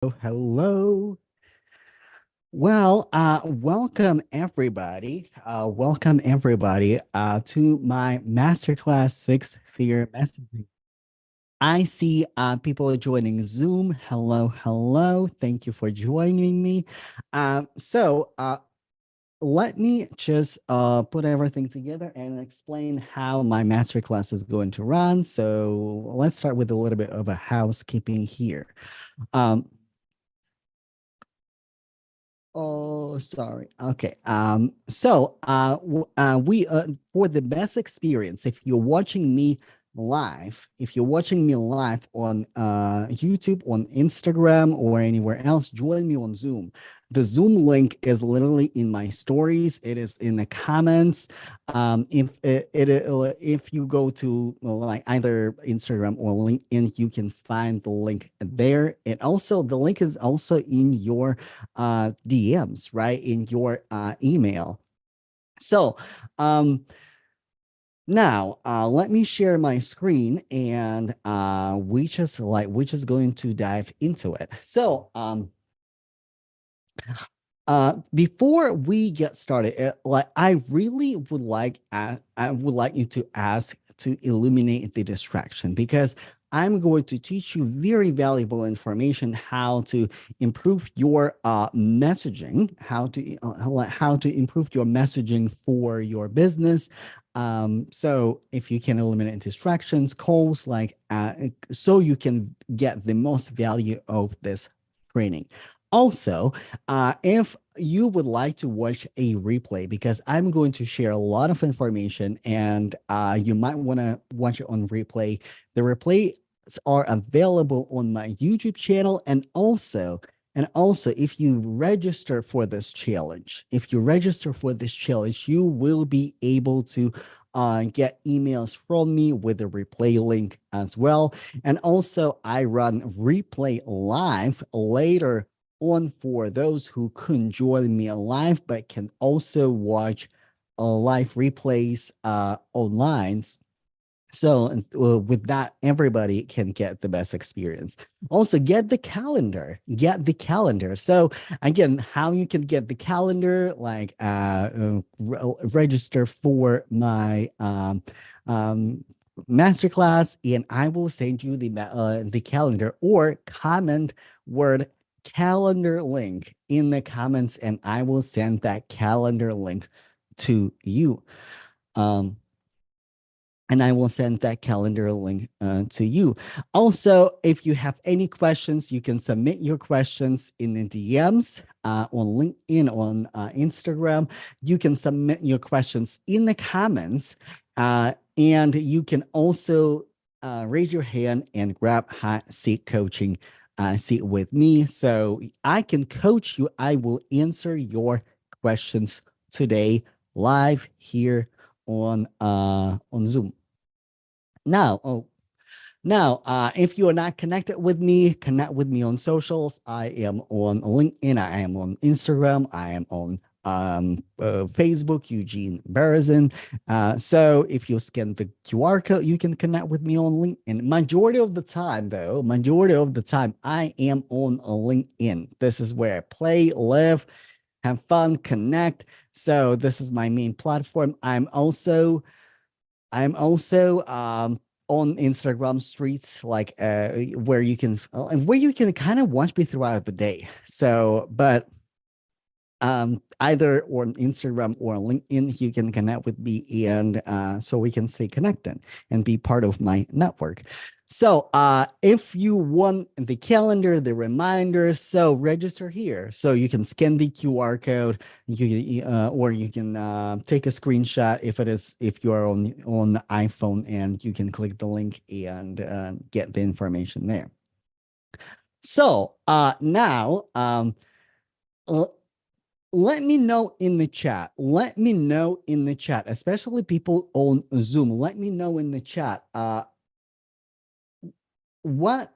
Hello. Welcome everybody. Welcome everybody to my masterclass six-figure messaging. I see people are joining Zoom. Hello, hello. Thank you for joining me. Let me just put everything together and explain how my masterclass is going to run. So let's start with a little bit of a housekeeping here. Um, Oh, sorry. Okay. We for the best experience, if you're watching me live on YouTube, on Instagram, or anywhere else, join me on Zoom. The Zoom link is literally in my stories. It is in the comments. If you go to like either Instagram or LinkedIn, you can find the link there. And also, the link is also in your DMs, right? In your email. So um, now let me share my screen and we're just going to dive into it. Before we get started, like I would like you to ask to eliminate the distraction because I'm going to teach you very valuable information how to improve your messaging, how to improve your messaging for your business. So if you can eliminate distractions, calls, so you can get the most value of this training. Also, if you would like to watch a replay, because I'm going to share a lot of information and you might want to watch it on replay, the replays are available on my YouTube channel. And also, if you register for this challenge, you will be able to get emails from me with the replay link as well. And also, I run replay live later on for those who couldn't join me live, but can also watch live replays online. So with that, everybody can get the best experience. Also, Get the calendar. So again, how you can get the calendar, register for my masterclass, and I will send you the calendar, or comment word calendar link in the comments, and I will send that calendar link to you. Um, and I will send that calendar link to you. Also, if you have any questions, you can submit your questions in the DMs on LinkedIn, on Instagram. You can submit your questions in the comments, and you can also raise your hand and grab hot seat coaching seat with me, so I can coach you. I will answer your questions today live here on Zoom. Now, if you are not connected with me, connect with me on socials. I am on LinkedIn. I am on Instagram. I am on Facebook, Eugene Berezin. So if you scan the QR code, you can connect with me on LinkedIn. Majority of the time, I am on LinkedIn. This is where I play, live, have fun, connect. So this is my main platform. I'm also on Instagram streets, where you can kind of watch me throughout the day. So, but either on Instagram or LinkedIn, you can connect with me, and so we can stay connected and be part of my network. So if you want the calendar, the reminders, so register here. So you can scan the QR code, or you can take a screenshot if you are on the iPhone, and you can click the link and get the information there. So now let me know in the chat. Especially people on Zoom. Let me know in the chat. What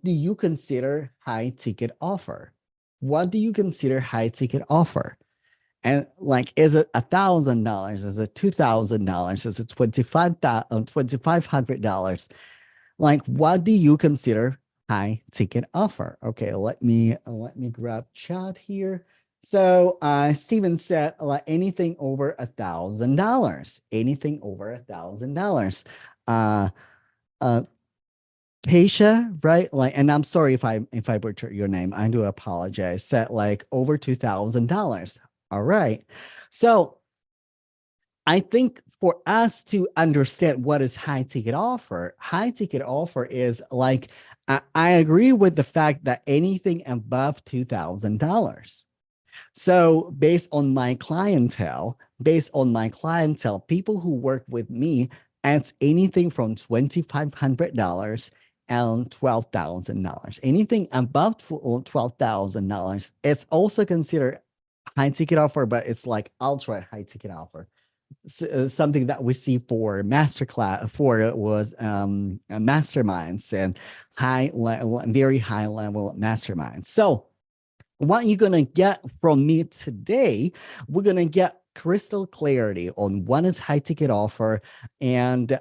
do you consider high ticket offer? What do you consider high ticket offer? And like, is it $1,000? Is it $2,000? Is it $2,500? Like, what do you consider high ticket offer. Okay, let me grab chat here. So Steven said like anything over $1,000. Anything over $1,000. Uh uh Keisha, right? Like, and I'm sorry if I butchered your name. I do apologize. Said like over $2,000. All right. So I think for us to understand what is high ticket offer is like I agree with the fact that anything above $2,000. So based on my clientele, people who work with me, it's anything from $2,500 and $12,000. Anything above $12,000, it's also considered high ticket offer, but it's like ultra high ticket offer. Something that we see for masterclass for was masterminds and very high level masterminds. So what you're going to get from me today, we're going to get crystal clarity on what is high ticket offer and the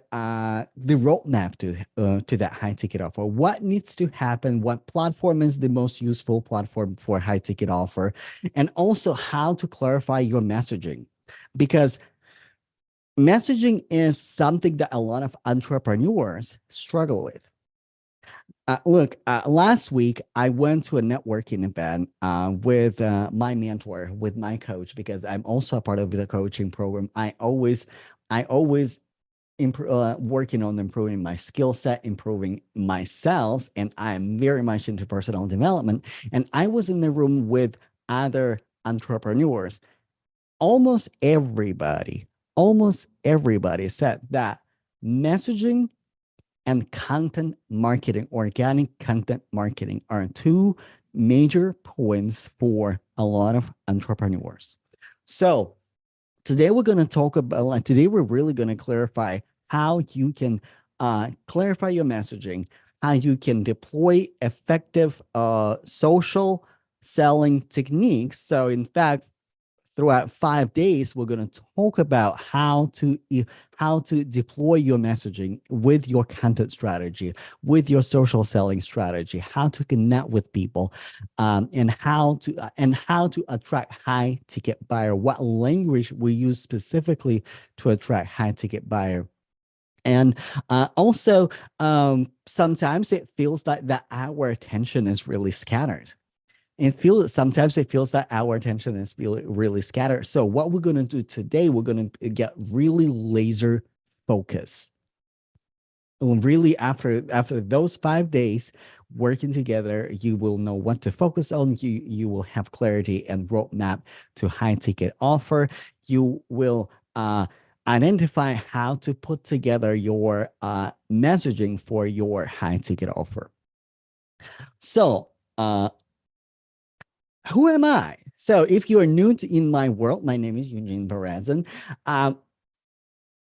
roadmap to that high ticket offer. What needs to happen? What platform is the most useful platform for high ticket offer? And also how to clarify your messaging. Because messaging is something that a lot of entrepreneurs struggle with. Look, last week I went to a networking event with my mentor, with my coach, because I'm also a part of the coaching program. I always working on improving my skill set, improving myself, and I'm very much into personal development. And I was in the room with other entrepreneurs. Almost everybody, almost everybody said that messaging and content marketing, organic content marketing, are two major points for a lot of entrepreneurs. So today we're going to talk about, like, today we're really going to clarify how you can clarify your messaging, how you can deploy effective social selling techniques. So in fact, throughout 5 days, we're going to talk about how to deploy your messaging with your content strategy, with your social selling strategy, how to connect with people, and how to attract high ticket buyer. What language we use specifically to attract high ticket buyer. And also, sometimes it feels like that our attention is really scattered. Sometimes it feels that our attention is really scattered. So what we're going to do today, we're going to get really laser focus. Really, after those 5 days working together, you will know what to focus on. You will have clarity and roadmap to high ticket offer. You will identify how to put together your messaging for your high ticket offer. So who am I? So if you are new in my world, my name is Eugene Barazin.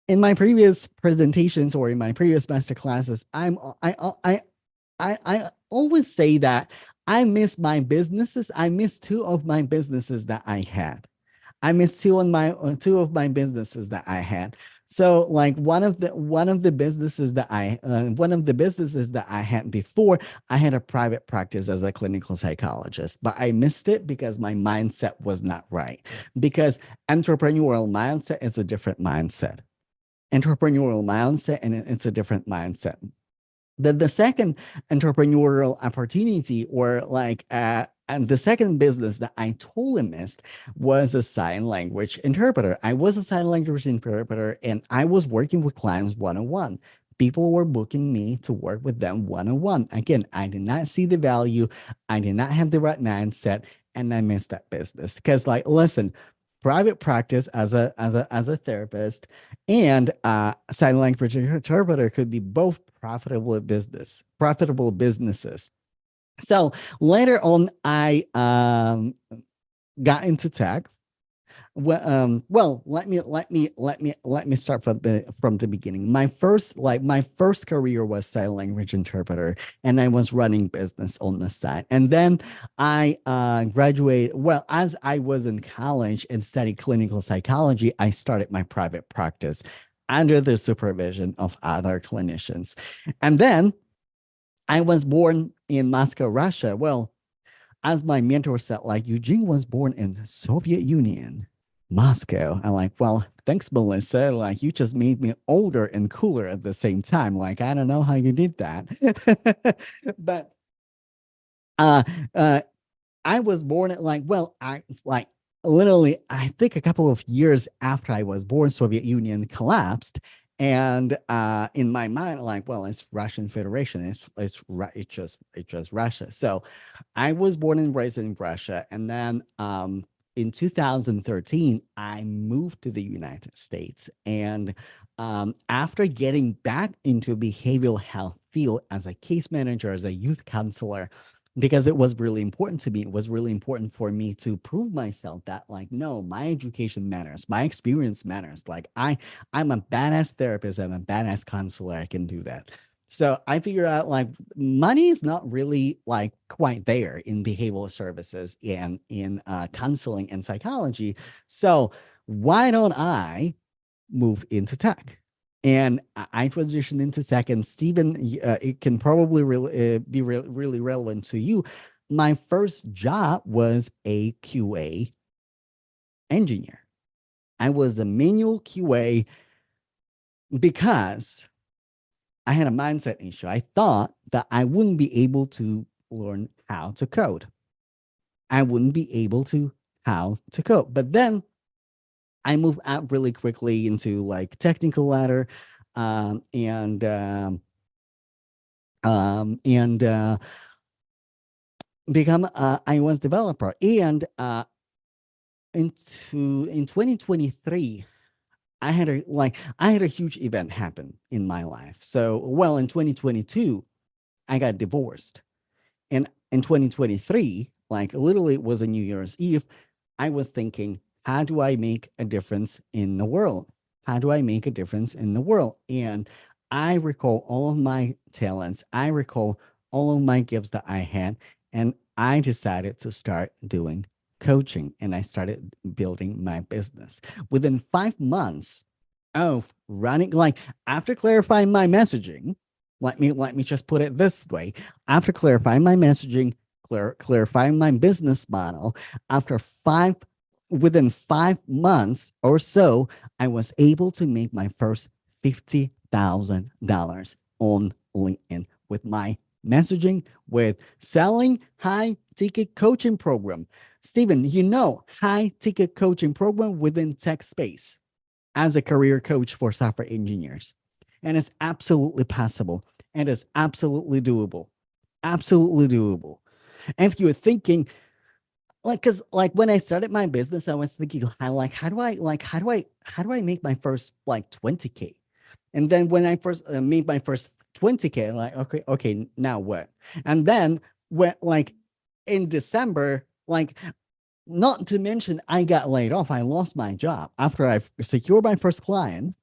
In my previous presentations or in my previous master classes, I always say that I miss my businesses. I miss two of my businesses that I had. I missed two of my businesses that I had. So like one of the businesses that I had before, I had a private practice as a clinical psychologist, but I missed it because my mindset was not right. Because entrepreneurial mindset is a different mindset. Entrepreneurial mindset, and it's a different mindset. The second entrepreneurial opportunity, or like and the second business that I totally missed, was a sign language interpreter. I was a sign language interpreter, and I was working with clients one-on-one. People were booking me to work with them one-on-one. Again, I did not see the value. I did not have the right mindset, and I missed that business. Because, like, listen, private practice as a therapist and sign language interpreter could be both profitable businesses. So later on, I got into tech. Well, let me start from the beginning. My first career was sign language interpreter, and I was running business on the side. And then I graduated. Well, as I was in college and studied clinical psychology, I started my private practice under the supervision of other clinicians, and then I was born in Moscow, Russia. Well, as my mentor said, like Eugene was born in the Soviet Union, Moscow. I'm like, well, thanks, Melissa. Like you just made me older and cooler at the same time. Like I don't know how you did that, but uh, uh, I was born at like, well, I like literally, I think a couple of years after I was born, Soviet Union collapsed. And in my mind, like, well, it's Russian Federation. It's just Russia. So I was born and raised in Russia, and then in 2013, I moved to the United States. And after getting back into behavioral health field as a case manager, as a youth counselor, because it was really important to me, it was really important for me to prove myself that, like, no, my education matters, my experience matters. Like, I'm a badass therapist, I'm a badass counselor, I can do that. So I figured out like money is not really like quite there in behavioral services and in counseling and psychology. So why don't I move into tech? And I transitioned into tech. And Stephen, it can probably be really relevant to you. My first job was a QA engineer. I was a manual QA because I had a mindset issue. I thought that I wouldn't be able to learn how to code. I wouldn't be able to how to code. But then I moved out really quickly into like technical ladder, um, and um, and become iOS developer. And in 2023, I had a huge event happen in my life. So well, in 2022, I got divorced. And in 2023, like literally it was a New Year's Eve, I was thinking, how do I make a difference in the world? How do I make a difference in the world? And I recall all of my talents. I recall all of my gifts that I had. And I decided to start doing coaching and I started building my business. Within 5 months of running, like after clarifying my messaging, let me just put it this way. After clarifying my messaging, clarifying my business model, after within 5 months or so, I was able to make my first $50,000 on LinkedIn with my messaging, with selling high ticket coaching program. Stephen, high ticket coaching program within tech space as a career coach for software engineers. And it's absolutely possible and it's absolutely doable. Absolutely doable. And if you were thinking, like, because like when I started my business, I was thinking, how do I make my first like 20K? And then when I first made my first 20K, I'm like, okay, now what? And then when like in December, like not to mention I got laid off. I lost my job after I secured my first client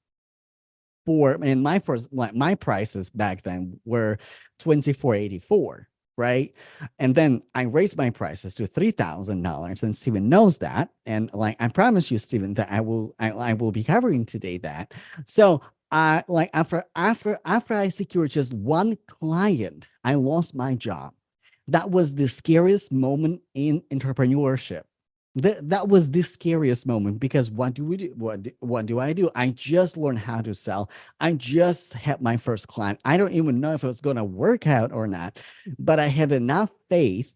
and my first like my prices back then were 2484, right? And then I raised my prices to $3,000, and Steven knows that. And like I promise you, Steven, that I will be covering today that. So I like after I secured just one client, I lost my job. That was the scariest moment in entrepreneurship. That was the scariest moment because what do we do? What do I do? I just learned how to sell. I just had my first client. I don't even know if it was going to work out or not, but I had enough faith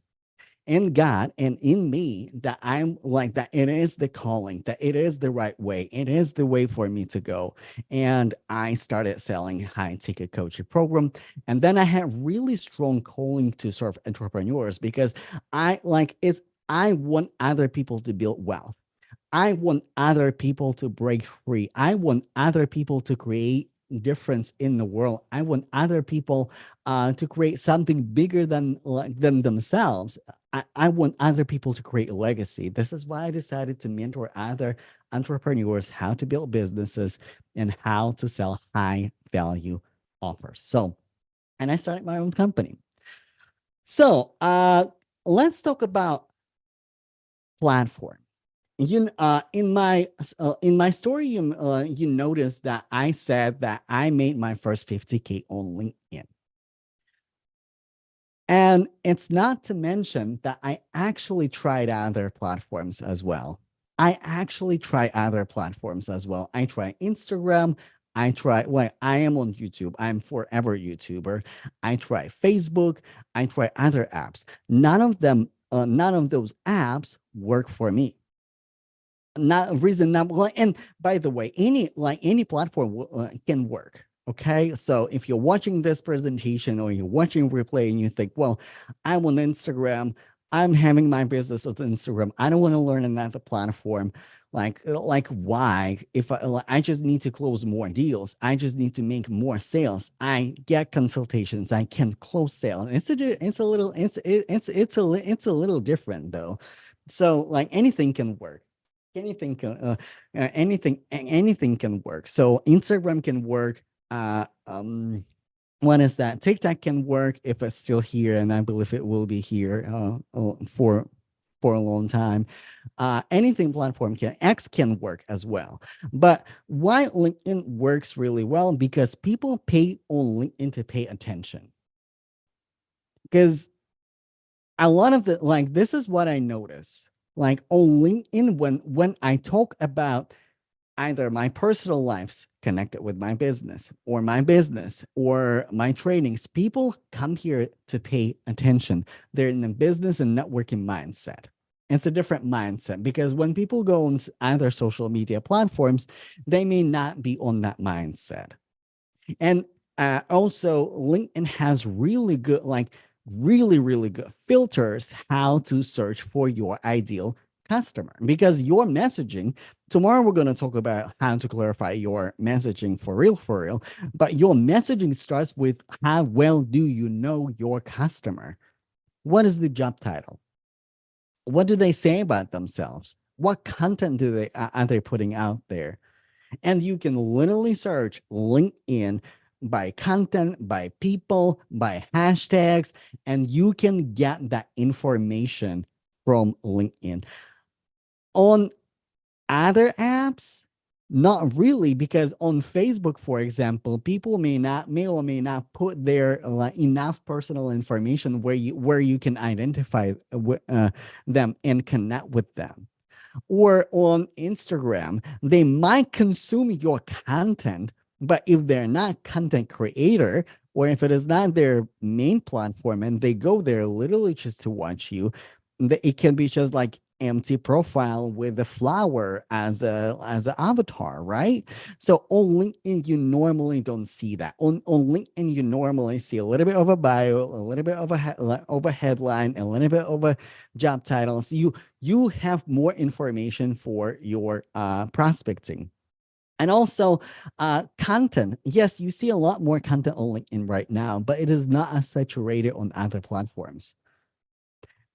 in God and in me that I'm like that it is the calling, that it is the right way. It is the way for me to go. And I started selling high ticket coaching program. And then I had really strong calling to serve entrepreneurs because I want other people to build wealth. I want other people to break free. I want other people to create difference in the world. I want other people to create something bigger than like than themselves. I want other people to create a legacy. This is why I decided to mentor other entrepreneurs how to build businesses and how to sell high value offers. So, and I started my own company. So, let's talk about platform. In my story, you notice that I said that I made my first 50K on LinkedIn. And it's not to mention that I actually tried other platforms as well. I actually try other platforms as well. I try Instagram. I try, like, I am on YouTube. I'm forever YouTuber. I try Facebook. I try other apps. None of those apps work for me. Not reason number one. And by the way, any platform can work. Okay, so if you're watching this presentation or you're watching replay and you think, well, I'm on Instagram, I'm having my business with Instagram, I don't want to learn another platform. Like why? If I just need to close more deals, I just need to make more sales. I get consultations, I can close sales. It's a little it's a little different though. So like anything can work, anything can work. So Instagram can work. One is that TikTok can work if it's still here, and I believe it will be here for a long time. Anything platform can X can work as well. But why LinkedIn works really well, because people pay on LinkedIn to pay attention. Because a lot of the, like, this is what I notice. Like on LinkedIn, when I talk about either my personal lives connected with my business or my trainings, people come here to pay attention. They're in a business and networking mindset. It's a different mindset, because when people go on other social media platforms, they may not be on that mindset. And also, LinkedIn has really good, like really good filters how to search for your ideal customer, because your messaging, tomorrow we're going to talk about how to clarify your messaging for real, but your messaging starts with how well do you know your customer? What is the job title? What do they say about themselves? What content are they putting out there? And you can literally search LinkedIn by content, by people, by hashtags, and you can get that information from LinkedIn. On other apps, not really, because on Facebook, for example, people may or may not put their enough personal information where you can identify them and connect with them. Or on Instagram, they might consume your content, but if they're not content creator, or if it is not their main platform and they go there literally just to watch you, it can be just like empty profile with a flower as an avatar, right? So on LinkedIn, you normally don't see that. On LinkedIn, you normally see a little bit of a bio, a little bit of of a headline, a little bit of a job titles. You have more information for your prospecting. And also content. Yes, you see a lot more content on LinkedIn right now, but it is not as saturated on other platforms.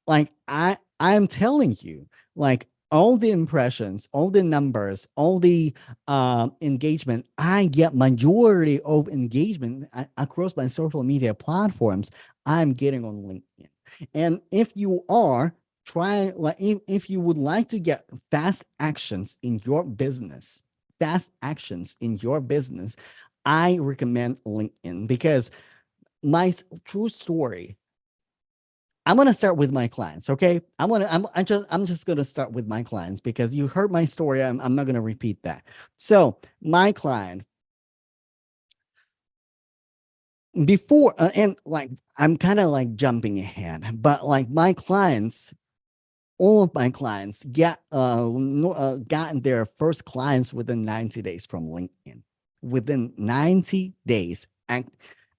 Like I'm telling you, like all the impressions, all the numbers, all the engagement, I get majority of engagement across my social media platforms, I'm getting on LinkedIn. And if you are trying, like if you would like to get fast actions in your business, I recommend LinkedIn, because my true story, I'm gonna start with my clients, okay? I'm just gonna start with my clients, because you heard my story. I'm not gonna repeat that. So my client, before and like I'm kind of like jumping ahead, but like my clients, all of my clients gotten their first clients within 90 days from LinkedIn. Within 90 days,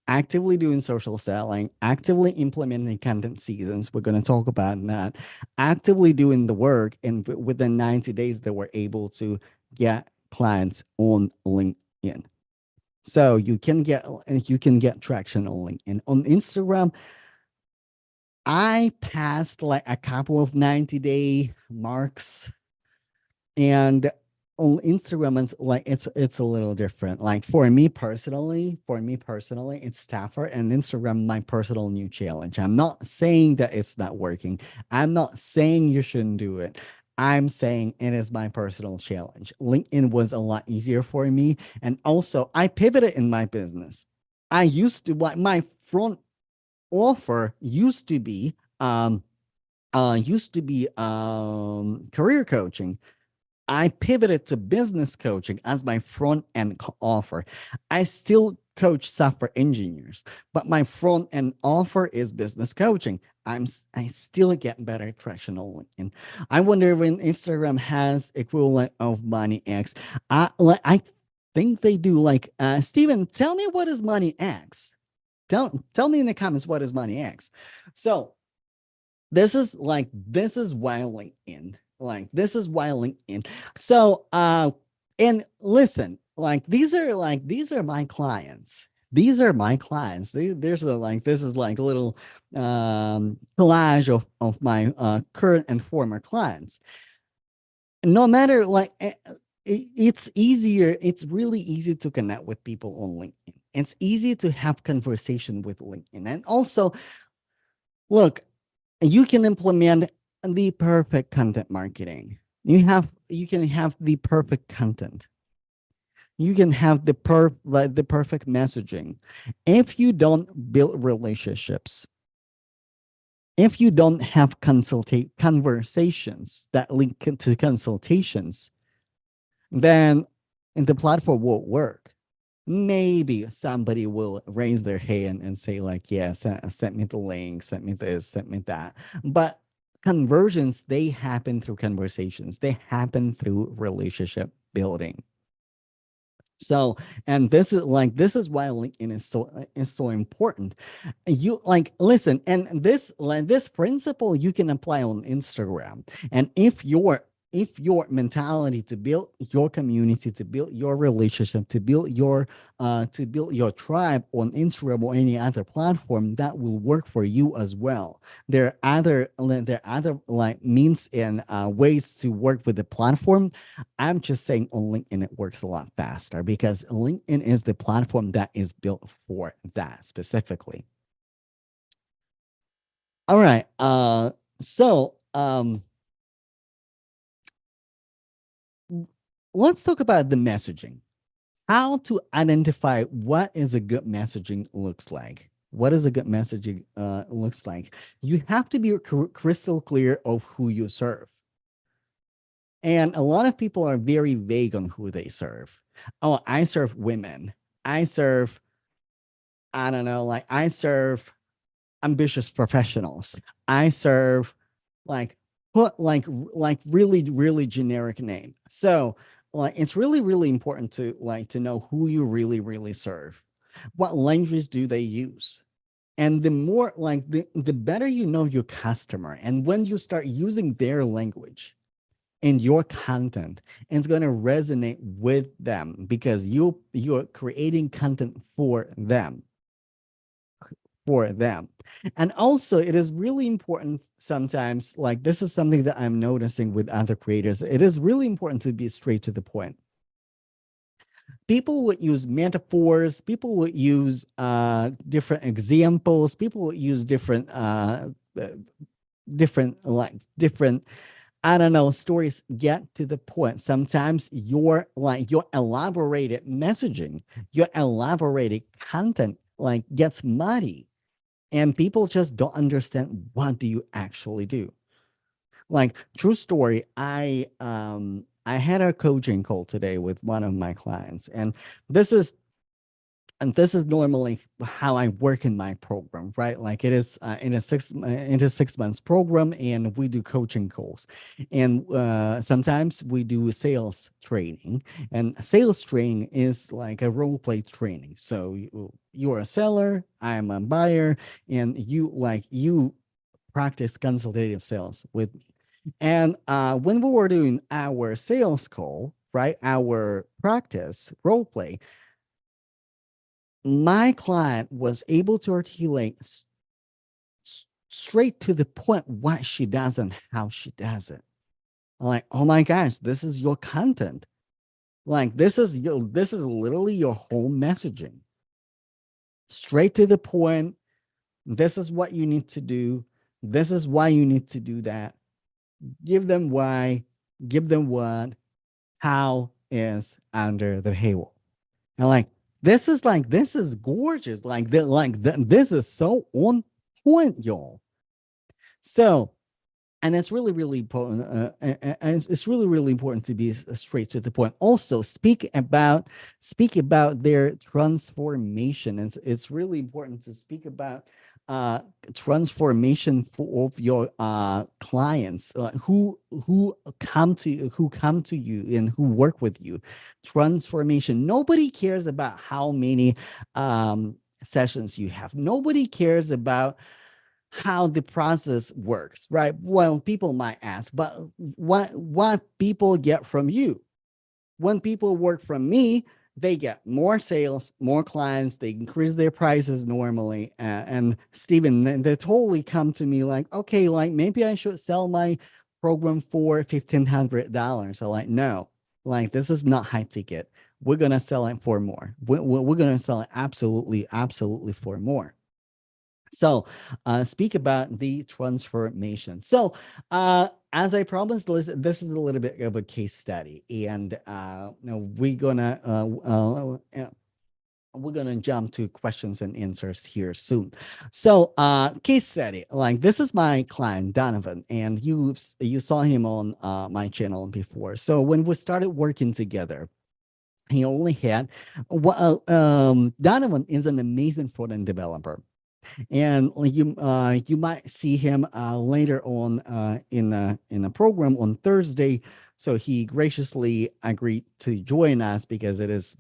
actively doing social selling, actively implementing content seasons. We're going to talk about that. Actively doing the work, and within 90 days, they were able to get clients on LinkedIn. So you can get traction on LinkedIn. On Instagram, I passed like a couple of 90-day marks, and on Instagram, it's a little different. Like for me personally, it's tougher. And Instagram, my personal new challenge. I'm not saying that it's not working. I'm not saying you shouldn't do it. I'm saying it is my personal challenge. LinkedIn was a lot easier for me. And also I pivoted in my business. I used to like my front. offer used to be career coaching. I pivoted to business coaching as my front end offer. I still coach software engineers, but my front end offer is business coaching. I still get better traction on LinkedIn. I wonder when Instagram has equivalent of Money X. I think they do. Like Steven, tell me what is Money X. Tell me in the comments what is Money X. So this is why LinkedIn. Like this is why LinkedIn. So and listen, these are my clients. These are my clients. There's a like this is like a little collage of my current and former clients. No matter it's easier, it's really easy to connect with people on LinkedIn. It's easy to have conversation with LinkedIn. And also, look, you can implement the perfect content marketing. You can have the perfect content. You can have the perfect messaging. If you don't build relationships, if you don't have conversations that link to consultations, then the platform won't work. Maybe somebody will raise their hand and say like, yeah, send me the link, send me this, send me that. But conversions, they happen through conversations, they happen through relationship building. So, and this is why LinkedIn is so important. You like listen, and this principle you can apply on Instagram. And if your mentality to build your community, to build your relationship, to build your tribe on Instagram or any other platform, that will work for you as well. There are other like means and ways to work with the platform. I'm just saying on LinkedIn it works a lot faster because LinkedIn is the platform that is built for that specifically. All right. So let's talk about the messaging. How to identify what is a good messaging looks like. What is a good messaging looks like? You have to be crystal clear of who you serve. And a lot of people are very vague on who they serve. Oh, I serve women. I serve, I don't know, like I serve ambitious professionals. I serve like put like really really generic name. So like it's really really important to like to know who you really really serve. What languages do they use? And the more like the better you know your customer, and when you start using their language in your content, it's going to resonate with them because you're creating content for them. And also, it is really important sometimes, like this is something that I'm noticing with other creators. It is really important to be straight to the point. People would use metaphors, people would use different examples, people would use uh, different I don't know, stories. Get to the point. Sometimes your elaborated messaging, your elaborated content like gets muddy and people just don't understand what do you actually do. Like true story, I had a coaching call today with one of my clients, this is and this is normally how I work in my program, right? Like it is in a 6 months program, and we do coaching calls, and sometimes we do sales training, and sales training is like a role play training. So you're a seller, I'm a buyer, and you practice consultative sales with me. And when we were doing our sales call, right, our practice role play, my client was able to articulate straight to the point what she does and how she does it. I'm like, oh my gosh, this is your content. Like this is literally your whole messaging. Straight to the point. This is what you need to do. This is why you need to do that. Give them why, give them what, how is under the table. And like this is gorgeous. This is so on point, y'all. So, and it's really really important, and it's really really important to be straight to the point. Also, speak about their transformation. It's really important to speak about uh transformation for of your clients, who come to you and who work with you. Transformation. Nobody cares about how many sessions you have. Nobody cares about how the process works, right? Well, people might ask, but what people get from you? When people work from me, they get more sales, more clients, they increase their prices normally. And Stephen, they totally come to me like, okay, like maybe I should sell my program for $1,500. I'm like, no, like this is not high ticket. We're gonna sell it for more. We're gonna sell it absolutely, absolutely for more. So, speak about the transformation. So, as I promised, this is a little bit of a case study, and we're gonna jump to questions and answers here soon. So, case study, like this is my client Donovan, and you saw him on my channel before. So when we started working together, he only had Donovan is an amazing front end developer, and like you might see him later on in a program on Thursday. So he graciously agreed to join us because it is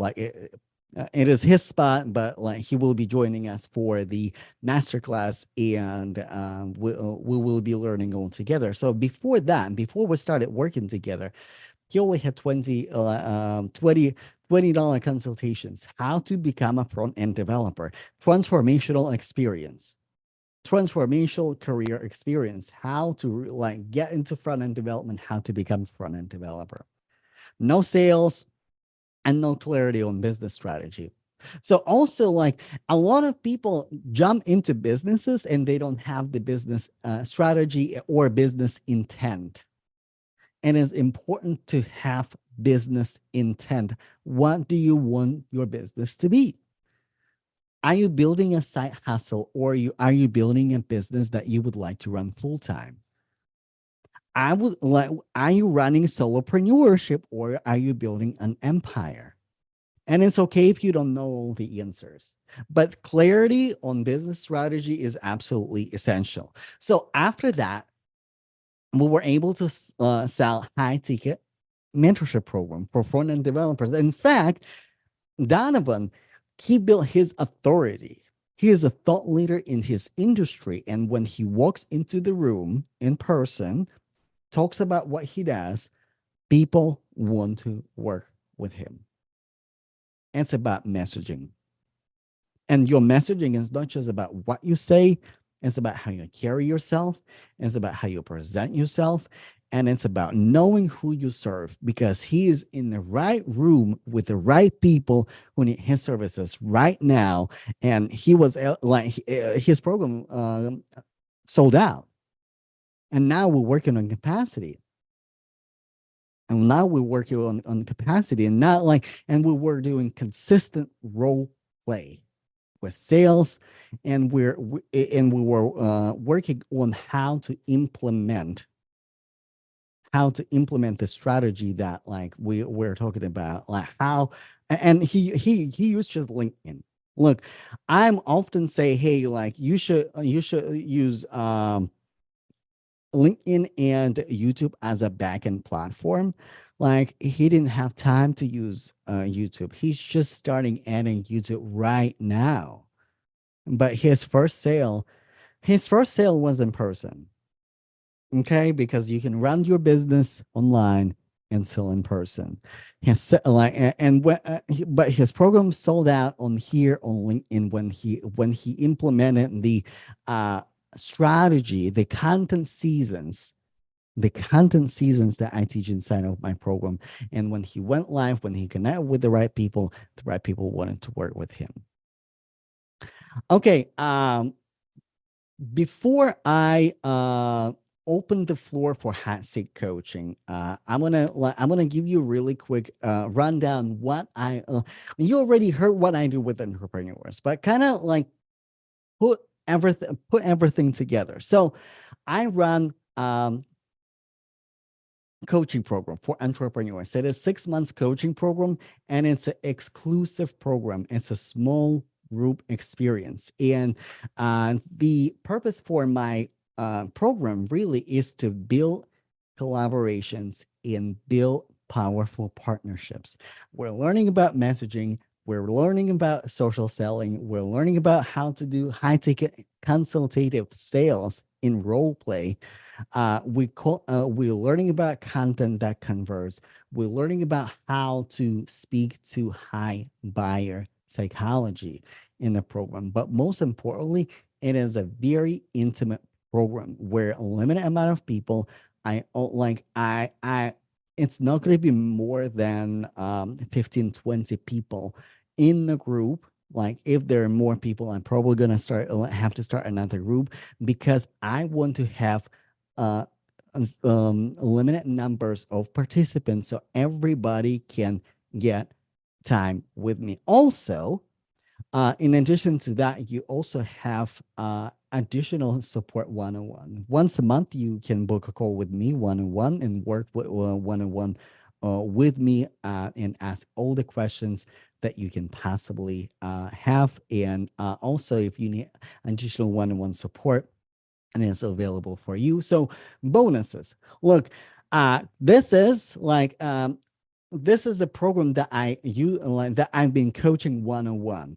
his spot, but like he will be joining us for the masterclass, and we will be learning all together. So before that, before we started working together, he only had 20 $20 consultations, how to become a front-end developer, transformational experience, transformational career experience, how to like get into front-end development, how to become front-end developer. No sales and no clarity on business strategy. So also, like, a lot of people jump into businesses and they don't have the business strategy or business intent. And it's important to have business intent. What do you want your business to be? Are you building a side hustle, or are you building a business that you would like to run full time? I would like, are you running solopreneurship, or are you building an empire? And it's okay if you don't know all the answers, but clarity on business strategy is absolutely essential. So after that, we were able to sell high ticket mentorship program for front end developers. In fact, Donovan, he built his authority. He is a thought leader in his industry. And when he walks into the room in person, talks about what he does, people want to work with him. It's about messaging. And your messaging is not just about what you say, it's about how you carry yourself, it's about how you present yourself, and it's about knowing who you serve, because he is in the right room with the right people who need his services right now. And he was his program sold out. And now we're working on capacity. And now we're working on capacity, and not like, and we were doing consistent role play with sales, and we were working on how to implement the strategy that like we're talking about, like how. And he used just LinkedIn. Look, I'm often say, hey, like you should use LinkedIn and YouTube as a backend platform. Like, he didn't have time to use YouTube. He's just starting adding YouTube right now. But his first sale was in person. Okay, because you can run your business online and sell in person. But his program sold out on here on LinkedIn when he implemented the uh, strategy, the content seasons that I teach inside of my program. And when he went live, when he connected with the right people wanted to work with him. Okay, before I open the floor for hot seat coaching, I'm gonna give you a really quick rundown. You already heard what I do with entrepreneurs, but kind of like put everything together. So I run coaching program for entrepreneurs. It is 6 months coaching program, and it's an exclusive program. It's a small group experience, and the purpose for my program really is to build collaborations and build powerful partnerships. We're learning about messaging. We're learning about social selling. We're learning about how to do high ticket consultative sales in role play. We're learning about content that converts. We're learning about how to speak to high buyer psychology in the program. But most importantly, it is a very intimate program where a limited amount of people. I it's not going to be more than 15, 20 people in the group. Like if there are more people, I'm probably going to have to start another group, because I want to have uh, limited numbers of participants so everybody can get time with me. Also, in addition to that, you also have additional support one-on-one. Once a month, you can book a call with me one-on-one and work one-on-one with me and ask all the questions that you can possibly have. And also, if you need additional one-on-one support, and it's available for you. So bonuses. Look, this is the program that that I've been coaching one-on-one.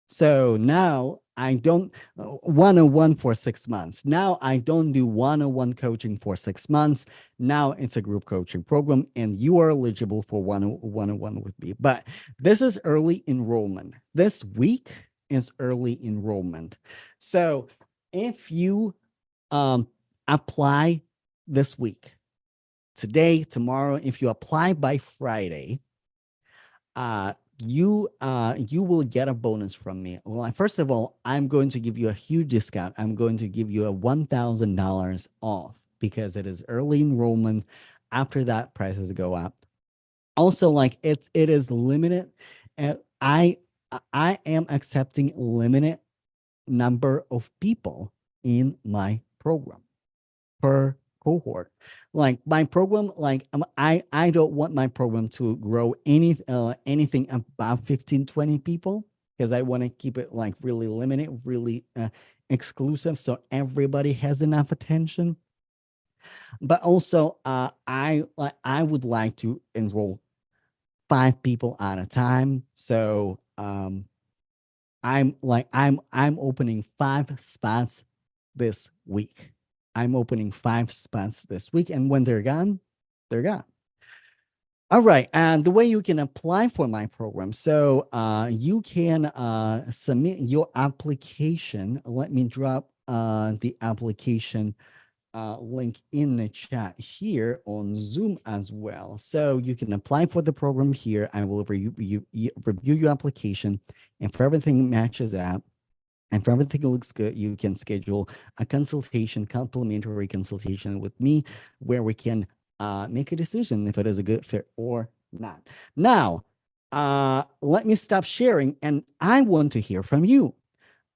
So now I don't one-on-one for 6 months. Now I don't do one-on-one coaching for 6 months. Now it's a group coaching program, and you are eligible for one-on-one with me. But this is early enrollment. This week is early enrollment. So if you apply this week, today, tomorrow, if you apply by Friday, you will get a bonus from me. Well, first of all, I'm going to give you a huge discount. I'm going to give you a $1,000 off because it is early enrollment. After that, prices go up. Also, like it is limited. And I am accepting limited number of people in my program per cohort. Like my program, I don't want my program to grow anything about 15, 20 people, because I want to keep it like really limited, really exclusive, so everybody has enough attention. But also, I would like to enroll 5 people at a time. So I'm opening 5 spots this week. I'm opening 5 spots this week, and when they're gone, they're gone. All right, and the way you can apply for my program, so you can submit your application. Let me drop the application link in the chat here on Zoom as well. So you can apply for the program here. I will review your application, and if everything matches up, and if everything looks good, you can schedule a consultation, complimentary consultation with me, where we can make a decision if it is a good fit or not. Now, let me stop sharing, and I want to hear from you.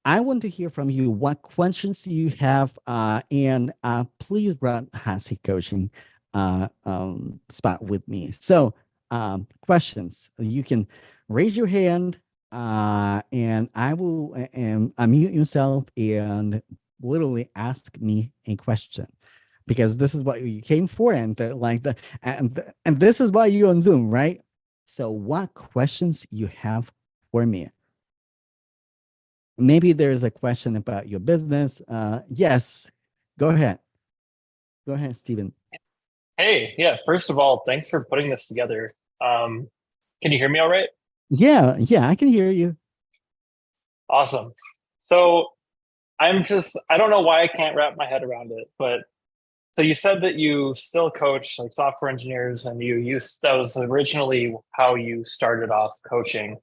I want to hear from you. What questions you have? And please run Hasi coaching spot with me. So, questions. You can raise your hand, and I will unmute yourself and literally ask me a question, because this is what you came for, and and this is why you're on Zoom, right? So, what questions you have for me? Maybe there's a question about your business. Yes, go ahead. Go ahead, Stephen. Hey, yeah, first of all, thanks for putting this together. Can you hear me all right? Yeah, I can hear you. Awesome. So I don't know why I can't wrap my head around it, but so you said that you still coach like software engineers, and that was originally how you started off coaching.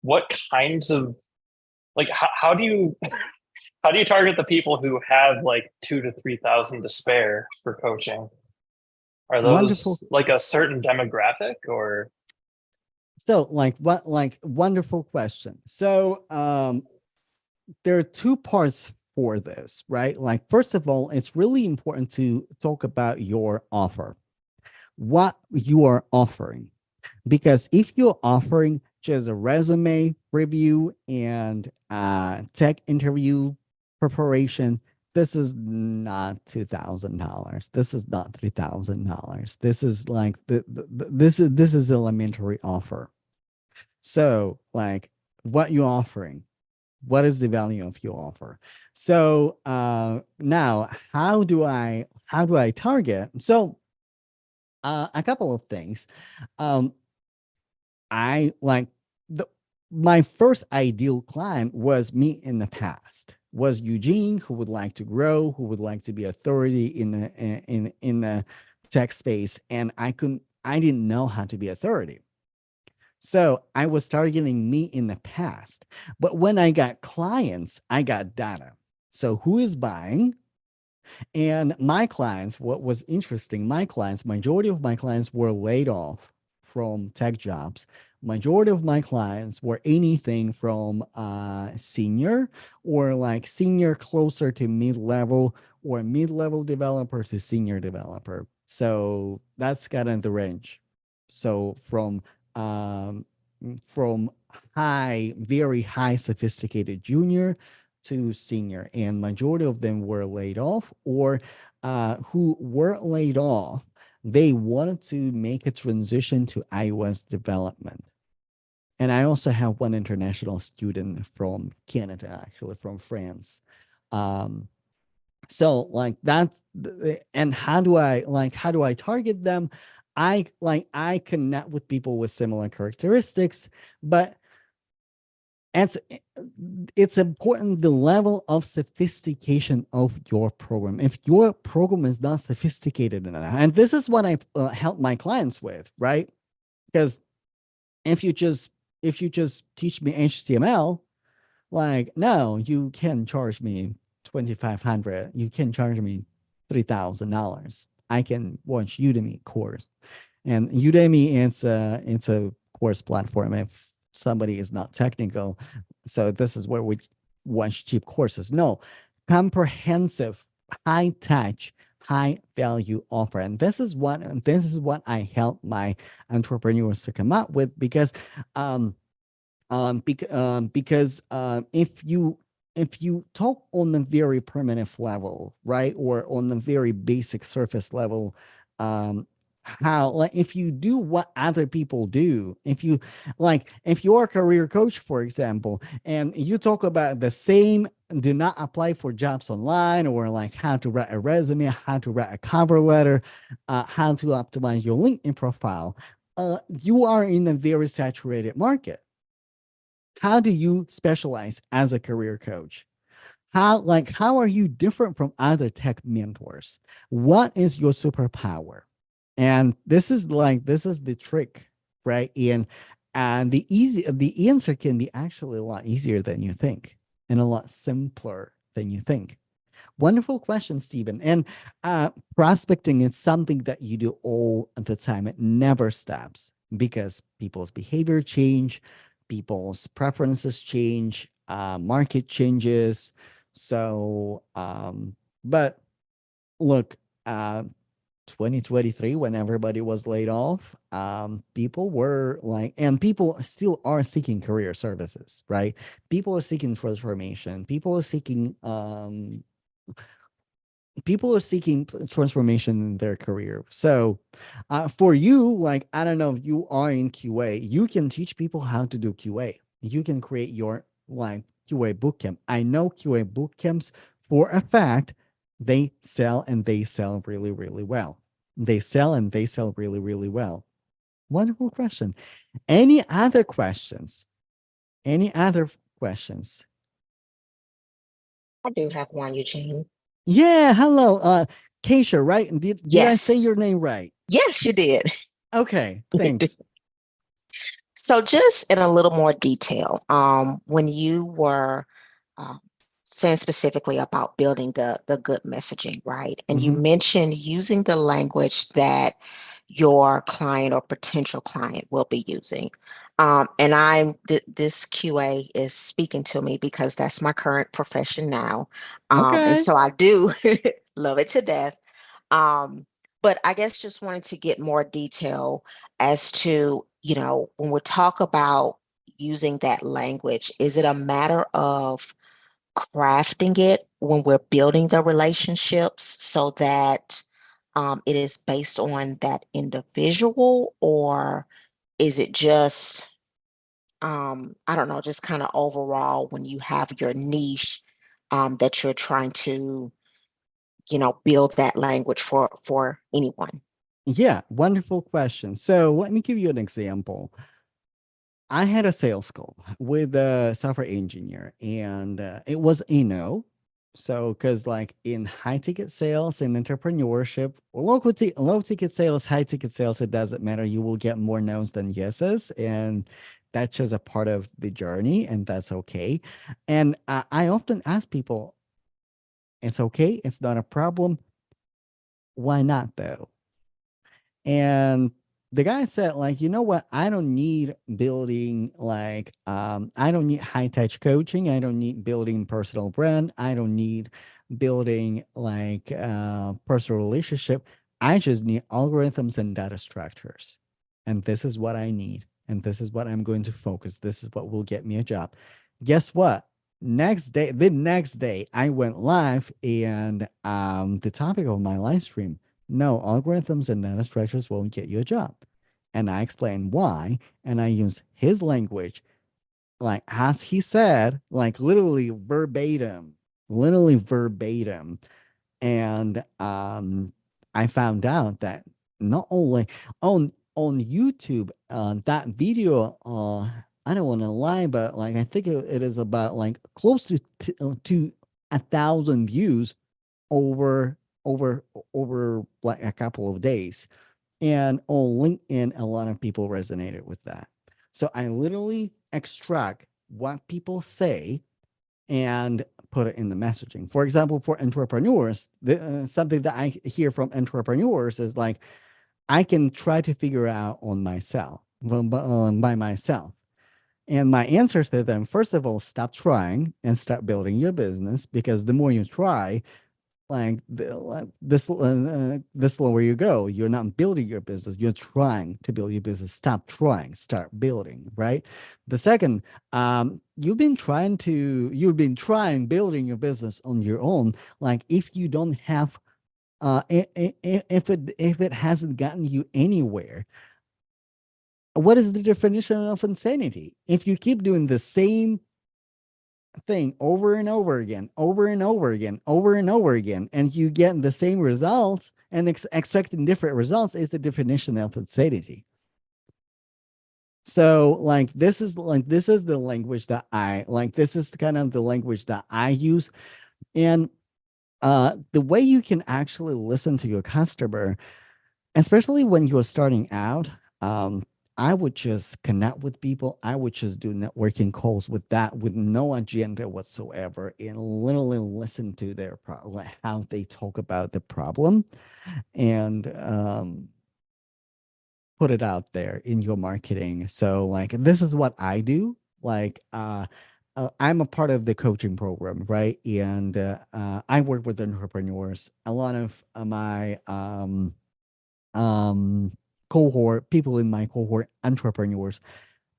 What kinds of like how do you how do you target the people who have like 2 to 3 thousand to spare for coaching? Are Wonderful. those like a certain demographic or? So, wonderful question. So, there are two parts for this, right? Like, first of all, it's really important to talk about your offer, what you are offering. Because if you're offering just a resume review and tech interview preparation, this is not $2,000. This is not $3,000. This is like this is elementary offer. So, like, what you offering? What is the value of your offer? So now, how do I target? So a couple of things. Um, I like the my first ideal client was me in the past. Was Eugene, who would like to grow, who would like to be authority in the tech space, and I didn't know how to be authority. So I was targeting me in the past. But when I got clients, I got data. So who is buying? And my clients, what was interesting, my clients, majority of my clients were laid off from tech jobs. Majority of my clients were anything from senior or like senior closer to mid-level or mid-level developer to senior developer. So that's kind of the range. So um, from high, very high sophisticated junior to senior, and majority of them were laid off or who were laid off. They wanted to make a transition to iOS development. And I also have one international student from Canada, actually from France. Um, so like that's and how do I target them? I connect with people with similar characteristics, but and it's important the level of sophistication of your program. If your program is not sophisticated enough, and this is what I help my clients with, right? Because if you just teach me HTML, like, no, you can charge me 2,500. You can charge me $3,000. I can watch Udemy course, and Udemy it's a course platform. If somebody is not technical, so this is where we watch cheap courses. No, comprehensive, high touch, high value offer, and this is what I help my entrepreneurs to come up with because um if you talk on the very primitive level, right, or on the very basic surface level, um, how like if you do what other people do, if you're a career coach, for example, and you talk about the same, do not apply for jobs online, or like how to write a resume, how to write a cover letter, how to optimize your LinkedIn profile, you are in a very saturated market. How do you specialize as a career coach? How are you different from other tech mentors? What is your superpower? And this is the trick, right? And the answer can be actually a lot easier than you think and a lot simpler than you think. Wonderful question, Stephen. And prospecting is something that you do all the time. It never stops because people's behavior change, people's preferences change, market changes. So, but look, 2023, when everybody was laid off, people were like, and people still are seeking career services, right? People are seeking transformation. People are seeking transformation in their career. So, for you, like, I don't know if you are in QA, you can teach people how to do QA. You can create your like QA bootcamp. I know QA bootcamps for a fact. They sell and they sell really, really well. They sell and they sell really, really well. Wonderful question. Any other questions? Any other questions? I do have one, Eugene. Yeah, hello. Keisha, right? Did I say Yes. your name right? Yes, you did. Okay, You did. thanks. So just in a little more detail, when you were um, saying specifically about building the good messaging, right? And you Hmm. mentioned using the language that your client or potential client will be using. And this QA is speaking to me because that's my current profession now. And Okay. so I do love it to death. Um, but I guess just wanted to get more detail as to, when we talk about using that language, is it a matter of crafting it when we're building the relationships so that it is based on that individual, or is it just I don't know, just kind of overall when you have your niche that you're trying to, build that language for anyone? Yeah, wonderful question. So let me give you an example. I had a sales call with a software engineer, and it was a no. So, because like in high ticket sales and entrepreneurship, low ticket sales, high ticket sales, it doesn't matter. You will get more no's than yeses, and that's just a part of the journey, and that's okay. And I often ask people, it's okay, it's not a problem. Why not though? And the guy said, like, you know what? I don't need building I don't need high touch coaching. I don't need building personal brand. I don't need building personal relationship. I just need algorithms and data structures. And this is what I need. And this is what I'm going to focus. This is what will get me a job. Guess what? The next day, I went live, and the topic of my live stream, no, algorithms and data structures won't get you a job. And I explained why. And I used his language, like as he said, like literally verbatim. And I found out that not only on YouTube, that video, I don't want to lie, but like I think it is about like close to 1,000 views over over like a couple of days. And on LinkedIn, a lot of people resonated with that. So I literally extract what people say and put it in the messaging. For example, for entrepreneurs, something that I hear from entrepreneurs is like, I can try to figure out on myself, by myself. And my answer to them, first of all, stop trying and start building your business, because the more you try, the slower you go. You're not building your business, you're trying to build your business. Stop trying, start building, right? The second, you've been trying building your business on your own. Like if you don't have if it hasn't gotten you anywhere, what is the definition of insanity? If you keep doing the same thing over and over again, over and over again, over and over again, and you get the same results and expecting different results, is the definition of insanity. So this is the language that I like. This is kind of the language that I use. And the way you can actually listen to your customer, especially when you're starting out, I would just connect with people. I would just do networking calls with no agenda whatsoever, and literally listen to their like how they talk about the problem, and put it out there in your marketing. So like this is what I do. I'm a part of the coaching program, right? And I work with entrepreneurs. A lot of my um cohort, people in my cohort, entrepreneurs,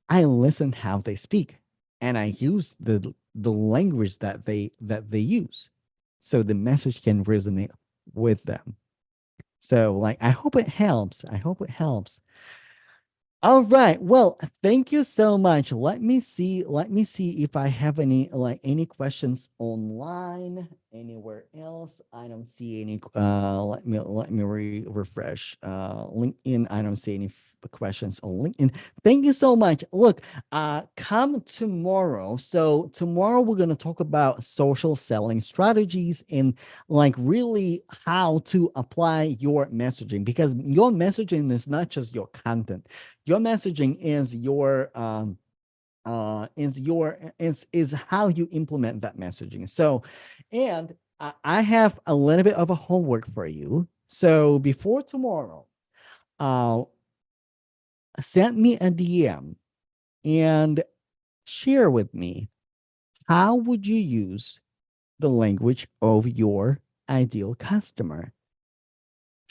I listen how they speak, and I use the language that they use, so the message can resonate with them. So like I hope it helps. I hope it helps. All right. Well, thank you so much. Let me see. Let me see if I have any questions online anywhere else. I don't see any. Let me refresh. LinkedIn. I don't see any questions on LinkedIn. Thank you so much. Look, come tomorrow. So tomorrow we're gonna talk about social selling strategies and like really how to apply your messaging, because your messaging is not just your content. Your messaging is how you implement that messaging. So, and I have a little bit of a homework for you. So before tomorrow, uh send me a DM and share with me, how would you use the language of your ideal customer?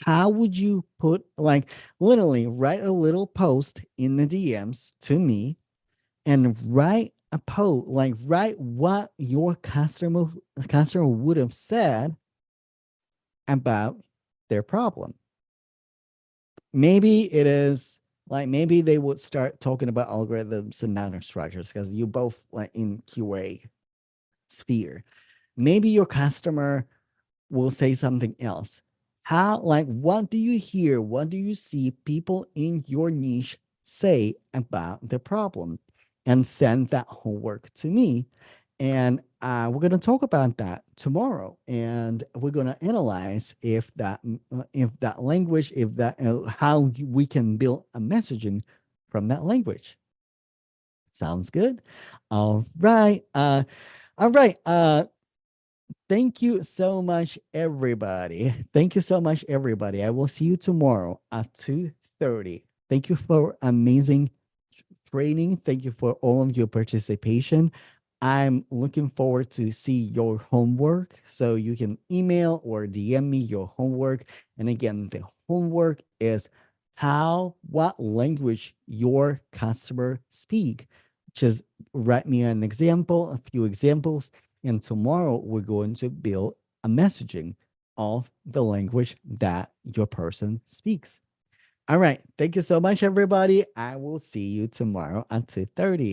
How would you put, like, literally write a little post in the DMs to me and write a post, like write what your customer would have said about their problem. Maybe it is like, maybe they would start talking about algorithms and nanostructures because you both like in QA sphere. Maybe your customer will say something else. How, like, what do you hear? What do you see people in your niche say about the problem? And send that homework to me. And we're going to talk about that tomorrow. And we're going to analyze if that language, if that, how we can build a messaging from that language. Sounds good. All right. All right. Thank you so much, everybody. Thank you so much, everybody. I will see you tomorrow at 2:30. Thank you for amazing training. Thank you for all of your participation. I'm looking forward to see your homework. So you can email or DM me your homework. And again, the homework is what language your customer speak. Just write me an example, a few examples, and tomorrow we're going to build a messaging of the language that your person speaks. All right. Thank you so much, everybody. I will see you tomorrow at 2:30.